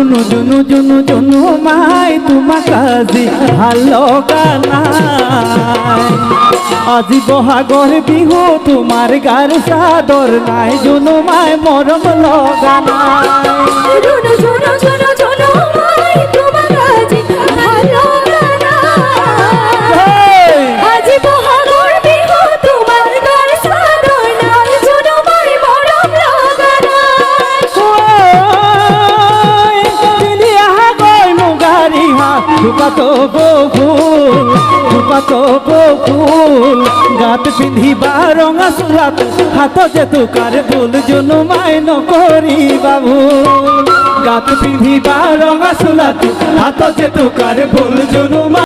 জুনু জুনু জুনু জুনু মাই তোমা কাজি ভালো গানাই আজি বহাগর বিহু তোমার গার চাদর নাই জুনু মাই মরম লগানাই জুনু জুনু জুনু জুনু মাই তোমা কাজি ভালো গানাই আজি বহাগর বিহু তোমার গার চাদর নাই জুনু মাই মরম ফুপাতো বকুল গাত পিন্ধিবা রঙা চোলাত হাত যে তোকার ভুল জুনু মাই নকৰি বাবু গাত পিন্ধিবা রঙা চোলাত হাত যে তোকার ভুল জুনু